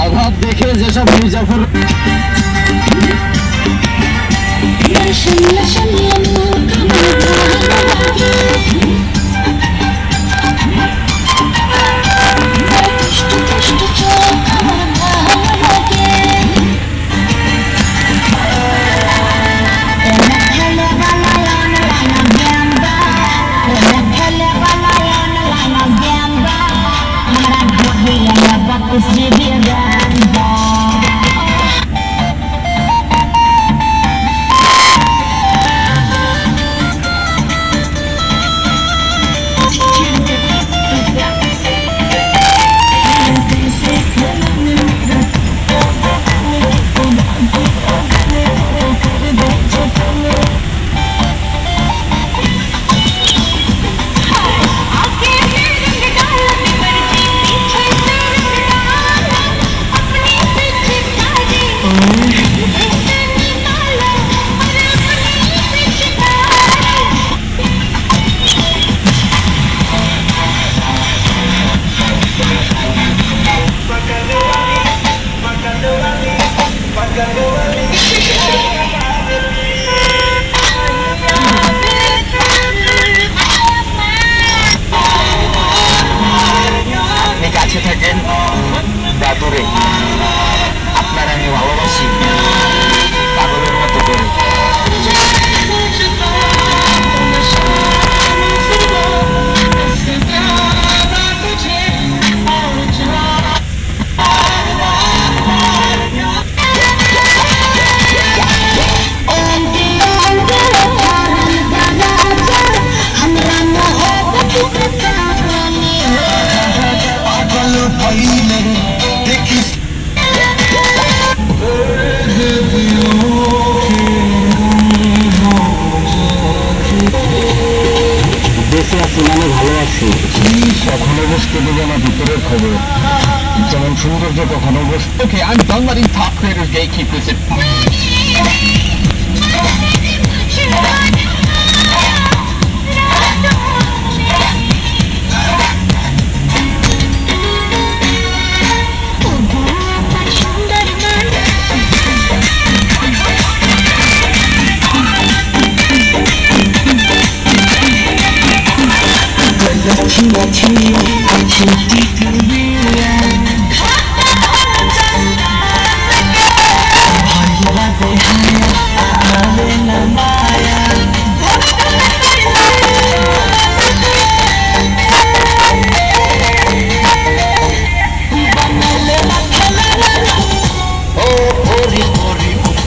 অভাব দেখে যেসব মির্জাফর থাকেন দাদুরে আপনার আমি ভালোবাসি পাগলের মতো করে বেঁচে আছি মানে ভালো আছি কখনো বুঝতে দেবে না ভিতরের খবর যেমন সৌন্দর্য কখনো বুঝতে Okay, I'm done letting top creators gatekeep this.